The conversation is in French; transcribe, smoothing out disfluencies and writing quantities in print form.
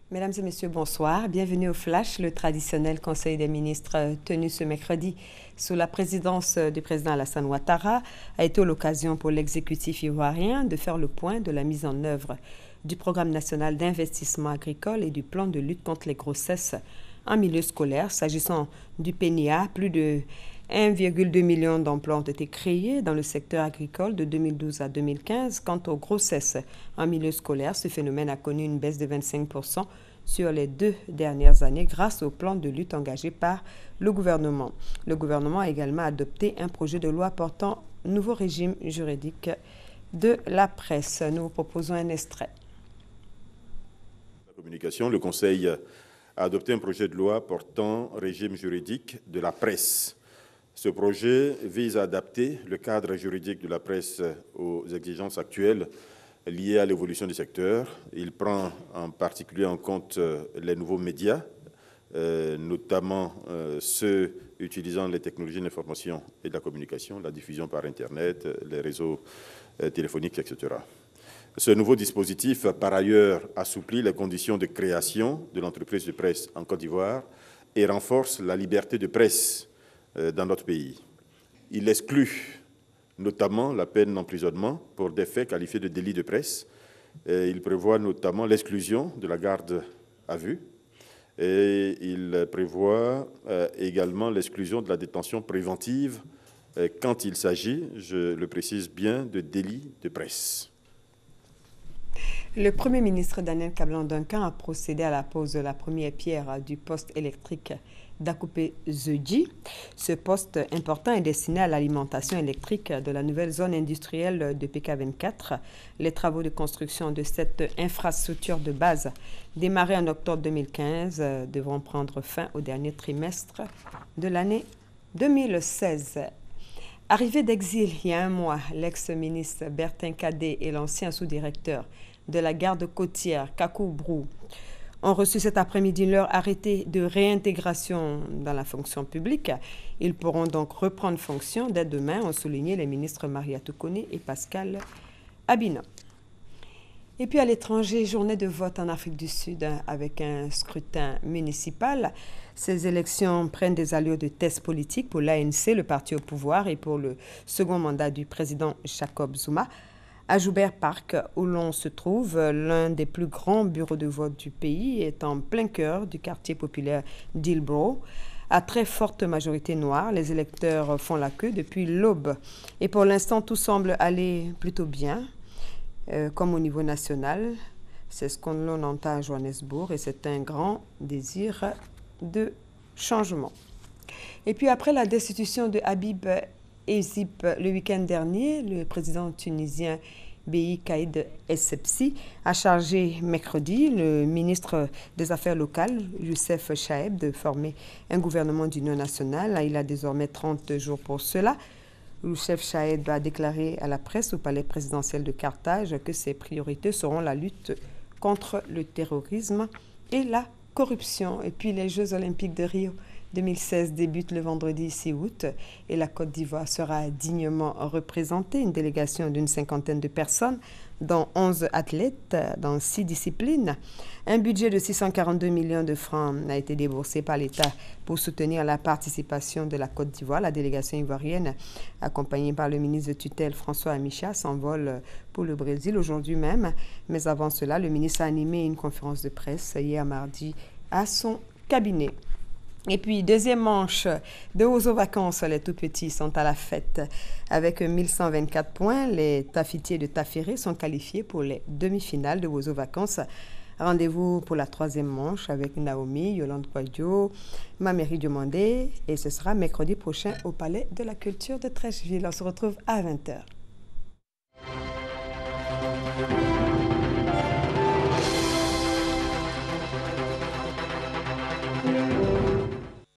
Mesdames et messieurs, bonsoir. Bienvenue au Flash, le traditionnel Conseil des ministres tenu ce mercredi sous la présidence du président Alassane Ouattara a été l'occasion pour l'exécutif ivoirien de faire le point de la mise en œuvre du programme national d'investissement agricole et du plan de lutte contre les grossesses en milieu scolaire. S'agissant du PNIA, plus de 1,2 million d'emplois ont été créés dans le secteur agricole de 2012 à 2015. Quant aux grossesses en milieu scolaire, ce phénomène a connu une baisse de 25% sur les 2 dernières années grâce au plan de lutte engagé par le gouvernement. Le gouvernement a également adopté un projet de loi portant nouveau régime juridique de la presse. Nous vous proposons un extrait. La communication, le Conseil a adopté un projet de loi portant régime juridique de la presse. Ce projet vise à adapter le cadre juridique de la presse aux exigences actuelles liées à l'évolution du secteur. Il prend en particulier en compte les nouveaux médias, notamment ceux utilisant les technologies de l'information et de la communication, la diffusion par Internet, les réseaux téléphoniques, etc. Ce nouveau dispositif, par ailleurs, assouplit les conditions de création de l'entreprise de presse en Côte d'Ivoire et renforce la liberté de presse dans notre pays. Il exclut notamment la peine d'emprisonnement pour des faits qualifiés de délit de presse. Il prévoit notamment l'exclusion de la garde à vue et il prévoit également l'exclusion de la détention préventive quand il s'agit, je le précise bien, de délit de presse. Le Premier ministre Daniel Kablan-Duncan a procédé à la pose de la première pierre du poste électrique d'Akupé-Zedji. Ce poste important est destiné à l'alimentation électrique de la nouvelle zone industrielle de PK24. Les travaux de construction de cette infrastructure de base, démarrés en octobre 2015, devront prendre fin au dernier trimestre de l'année 2016. Arrivé d'exil il y a un mois, l'ex-ministre Bertin Kadé et l'ancien sous-directeur de la garde côtière, Kakou Brou, ont reçu cet après-midi leur arrêté de réintégration dans la fonction publique. Ils pourront donc reprendre fonction dès demain, ont souligné les ministres Mariatou Koné et Pascal Abina. Et puis à l'étranger, journée de vote en Afrique du Sud avec un scrutin municipal. Ces élections prennent des allures de test politique pour l'ANC, le parti au pouvoir, et pour le second mandat du président Jacob Zuma. À Joubert Park, où l'on se trouve, l'un des plus grands bureaux de vote du pays est en plein cœur du quartier populaire d'Hillbrow. À très forte majorité noire, les électeurs font la queue depuis l'aube. Et pour l'instant, tout semble aller plutôt bien, comme au niveau national. C'est ce qu'on entend à Johannesburg et c'est un grand désir de changement. Et puis après la destitution de Habib Ezip le week-end dernier, le président tunisien Beyi Caïd Essebsi a chargé mercredi le ministre des Affaires locales, Youssef Chaeb, de former un gouvernement d'union nationale. Il a désormais 30 jours pour cela. Youssef Chaeb a déclaré à la presse au palais présidentiel de Carthage que ses priorités seront la lutte contre le terrorisme et la corruption. Et puis les Jeux olympiques de Rio 2016 débute le vendredi 6 août et la Côte d'Ivoire sera dignement représentée. Une délégation d'une 50aine de personnes, dont 11 athlètes dans 6 disciplines. Un budget de 642 millions de francs a été déboursé par l'État pour soutenir la participation de la Côte d'Ivoire. La délégation ivoirienne, accompagnée par le ministre de tutelle François Amicha, s'envole pour le Brésil aujourd'hui même. Mais avant cela, le ministre a animé une conférence de presse hier mardi à son cabinet. Et puis, deuxième manche de Ozo Vacances, les tout-petits sont à la fête. Avec 1124 points, les tafitiers de Taféré sont qualifiés pour les demi-finales de Ozo Vacances. Rendez-vous pour la troisième manche avec Naomi, Yolande Kwadjo, Maméry Diomandé. Et ce sera mercredi prochain au Palais de la Culture de Trècheville. On se retrouve à 20h.